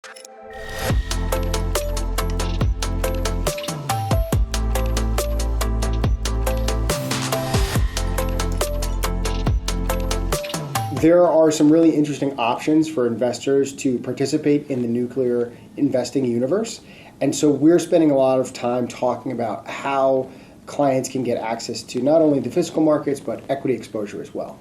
There are some really interesting options for investors to participate in the nuclear investing universe. And so we're spending a lot of time talking about how clients can get access to not only the physical markets, but equity exposure as well.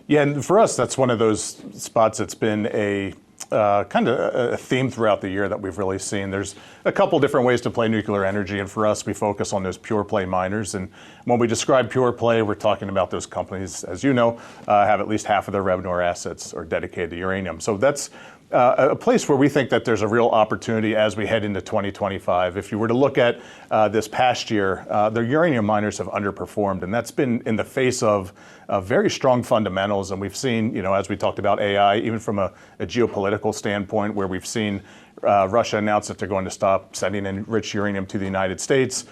Yeah, and for us, that's one of those spots that's been a kind of a theme throughout the year that we've really seen. There's a couple different ways to play nuclear energy, and for us, we focus on those pure play miners. And when we describe pure play, we're talking about those companies, as you know, have at least half of their revenue or assets are dedicated to uranium. So that's a place where we think that there's a real opportunity as we head into 2025. If you were to look at this past year, the uranium miners have underperformed, and that's been in the face of very strong fundamentals. And we've seen, as we talked about AI, even from a geopolitical standpoint, where we've seen Russia announce that they're going to stop sending enriched uranium to the United States.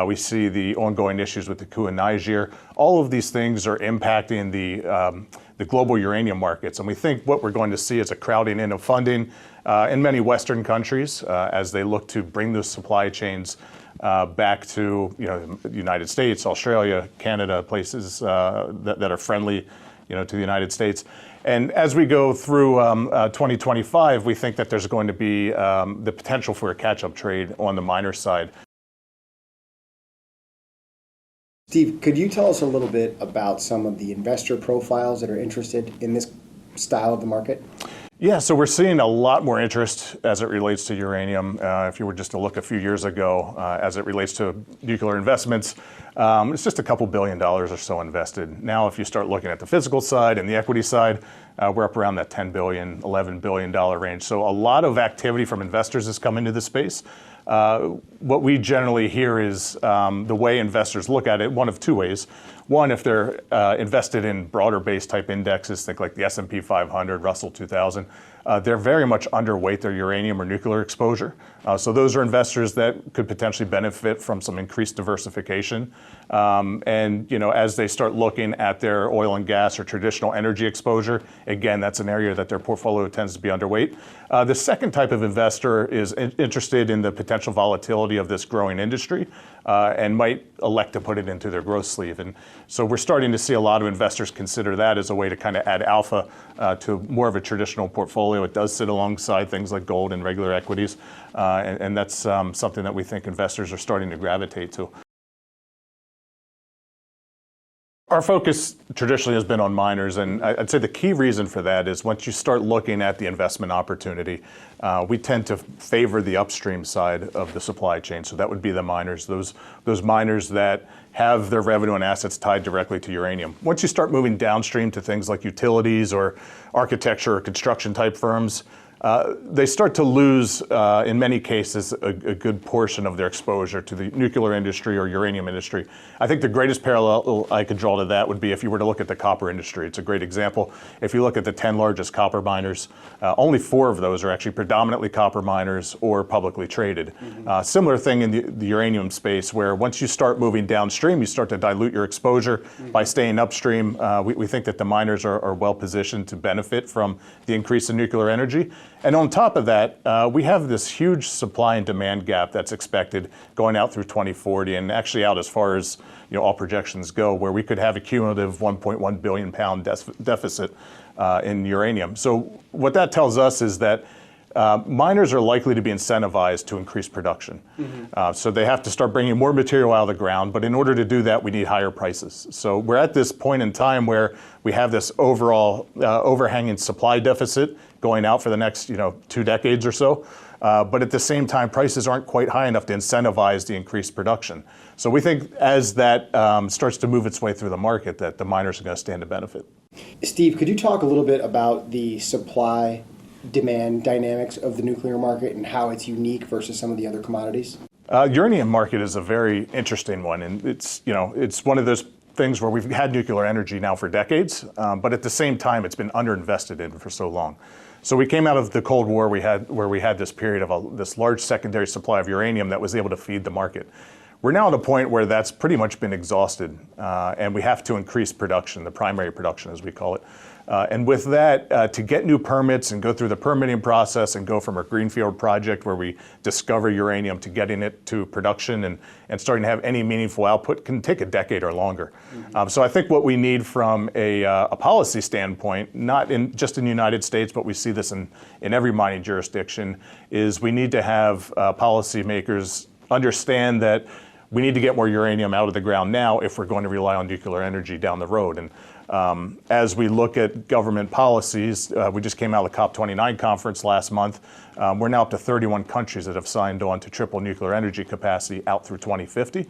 We see the ongoing issues with the coup in Niger. All of these things are impacting the global uranium markets. And we think what we're going to see is a crowding in of funding in many Western countries as they look to bring those supply chains back to the United States, Australia, Canada, places that are friendly to the United States. And as we go through 2025, we think that there's going to be the potential for a catch-up trade on the miner side. Steve, could you tell us a little bit about some of the investor profiles that are interested in this style of the market? Yeah, so we're seeing a lot more interest as it relates to uranium. If you were just to look a few years ago, as it relates to nuclear investments, it's just a couple $2 billion or so invested. Now, if you start looking at the physical side and the equity side, we're up around that $10 billion, $11 billion range. So a lot of activity from investors has come into the space. What we generally hear is the way investors look at it, one of two ways. One, if they're invested in broader base type indexes, think like the S&P 500, Russell 2000, they're very much underweight their uranium or nuclear exposure. So those are investors that could potentially benefit from some increased diversification. And as they start looking at their oil and gas or traditional energy exposure, again, that's an area that their portfolio tends to be underweight. The second type of investor is interested in the potential volatility of this growing industry and might elect to put it into their growth sleeve. And so we're starting to see a lot of investors consider that as a way to kind of add alpha to more of a traditional portfolio. It does sit alongside things like gold and regular equities. And that's something that we think investors are starting to gravitate to. Our focus traditionally has been on miners, and I'd say the key reason for that is once you start looking at the investment opportunity, we tend to favor the upstream side of the supply chain. So that would be the miners, those miners that have their revenue and assets tied directly to uranium. Once you start moving downstream to things like utilities or architecture or construction type firms, they start to lose, in many cases, a good portion of their exposure to the nuclear industry or uranium industry. I think the greatest parallel I could draw to that would be if you were to look at the copper industry. It's a great example. If you look at the 10 largest copper miners, only 4 of those are actually predominantly copper miners or publicly traded. Similar thing in the uranium space, where once you start moving downstream, you start to dilute your exposure by staying upstream. We think that the miners are well positioned to benefit from the increase in nuclear energy. And on top of that, we have this huge supply and demand gap that's expected going out through 2040 and actually out as far as all projections go, where we could have a cumulative 1.1 billion pound deficit in uranium. So what that tells us is that miners are likely to be incentivized to increase production. So they have to start bringing more material out of the ground, but in order to do that, we need higher prices. So we're at this point in time where we have this overall overhanging supply deficit going out for the next 2 decades or so. But at the same time, prices aren't quite high enough to incentivize the increased production. So we think as that starts to move its way through the market, that the miners are going to stand to benefit. Steve, could you talk a little bit about the supply demand dynamics of the nuclear market and how it's unique versus some of the other commodities? Uranium market is a very interesting one, and it's one of those things where we've had nuclear energy now for decades, but at the same time, it's been underinvested in for so long. So we came out of the Cold War where we had this period of this large secondary supply of uranium that was able to feed the market. We're now at a point where that's pretty much been exhausted, and we have to increase production, the primary production as we call it. And with that, to get new permits and go through the permitting process and go from a greenfield project where we discover uranium to getting it to production and starting to have any meaningful output can take a decade or longer. So I think what we need from a policy standpoint, not just in the United States, but we see this in every mining jurisdiction, is we need to have policymakers understand that we need to get more uranium out of the ground now if we're going to rely on nuclear energy down the road. And as we look at government policies, we just came out of the COP29 conference last month. We're now up to 31 countries that have signed on to triple nuclear energy capacity out through 2050.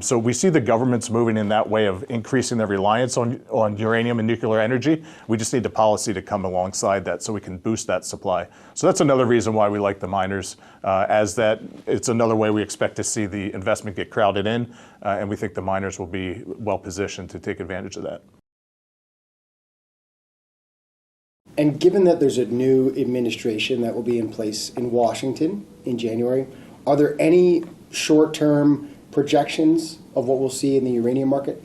So we see the governments moving in that way of increasing their reliance on uranium and nuclear energy. We just need the policy to come alongside that so we can boost that supply. So that's another reason why we like the miners, as that it's another way we expect to see the investment get crowded in, and we think the miners will be well positioned to take advantage of that. And given that there's a new administration that will be in place in Washington in January, are there any short-term projections of what we'll see in the uranium market?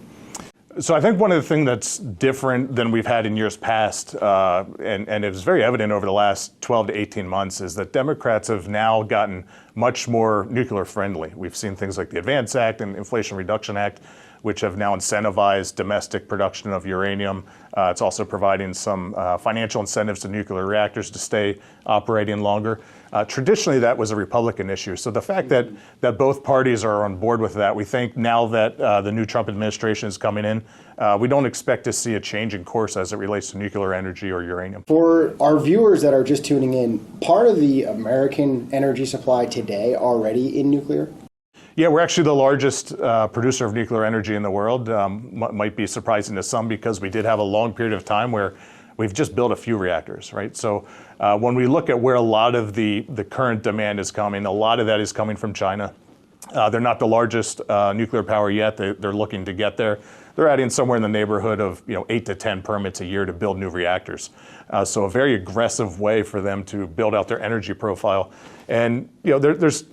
So I think one of the things that's different than we've had in years past, and it was very evident over the last 12 to 18 months, is that Democrats have now gotten much more nuclear friendly. We've seen things like the ADVANCE Act and Inflation Reduction Act, which have now incentivized domestic production of uranium. It's also providing some financial incentives to nuclear reactors to stay operating longer. Traditionally, that was a Republican issue. So the fact that both parties are on board with that, we think now that the new Trump administration is coming in, we don't expect to see a change in course as it relates to nuclear energy or uranium. For our viewers that are just tuning in, part of the American energy supply today already in nuclear? Yeah, we're actually the largest producer of nuclear energy in the world. Might be surprising to some because we did have a long period of time where we've just built a few reactors, right? So when we look at where a lot of the current demand is coming, a lot of that is coming from China. They're not the largest nuclear power yet. They're looking to get there. They're adding somewhere in the neighborhood of 8 to 10 permits a year to build new reactors. So a very aggressive way for them to build out their energy profile. And there's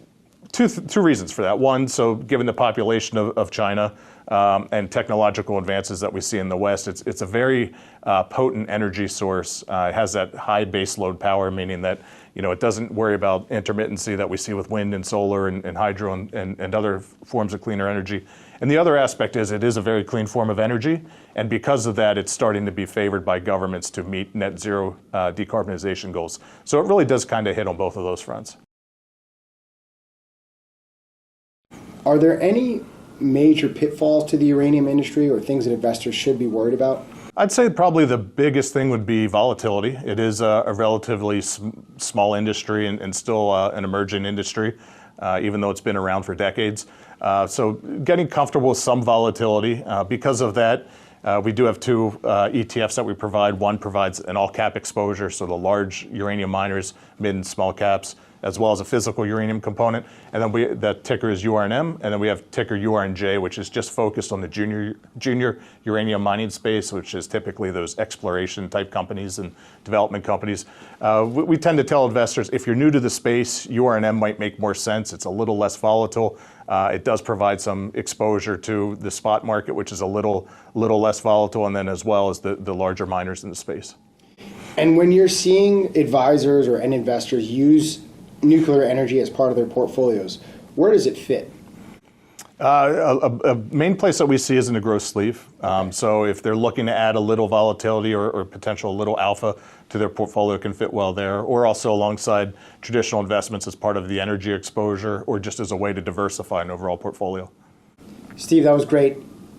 two reasons for that. One, so given the population of China and technological advances that we see in the West, it's a very potent energy source. It has that high base load power, meaning that it doesn't worry about intermittency that we see with wind and solar and hydro and other forms of cleaner energy. And the other aspect is it is a very clean form of energy, and because of that, it's starting to be favored by governments to meet net zero decarbonization goals. So it really does kind of hit on both of those fronts. Are there any major pitfalls to the uranium industry or things that investors should be worried about? I'd say probably the biggest thing would be volatility. It is a relatively small industry and still an emerging industry, even though it's been around for decades. So getting comfortable with some volatility. Because of that, we do have two ETFs that we provide. One provides an all-cap exposure, so the large uranium miners, mid and small caps, as well as a physical uranium component. And then that ticker is URNM, and then we have ticker URNJ, which is just focused on the junior uranium mining space, which is typically those exploration type companies and development companies. We tend to tell investors, if you're new to the space, URNM might make more sense. It's a little less volatile. It does provide some exposure to the spot market, which is a little less volatile, and then as well as the larger miners in the space. And when you're seeing advisors or end investors use nuclear energy as part of their portfolios, where does it fit? A main place that we see is in the growth sleeve. So if they're looking to add a little volatility or potential little alpha to their portfolio, can fit well there, or also alongside traditional investments as part of the energy exposure, or just as a way to diversify an overall portfolio. Steve, that was great.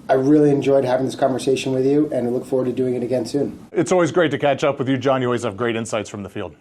I really enjoyed having this conversation with you, and I look forward to doing it again soon. It's always great to catch up with you, John. You always have great insights from the field.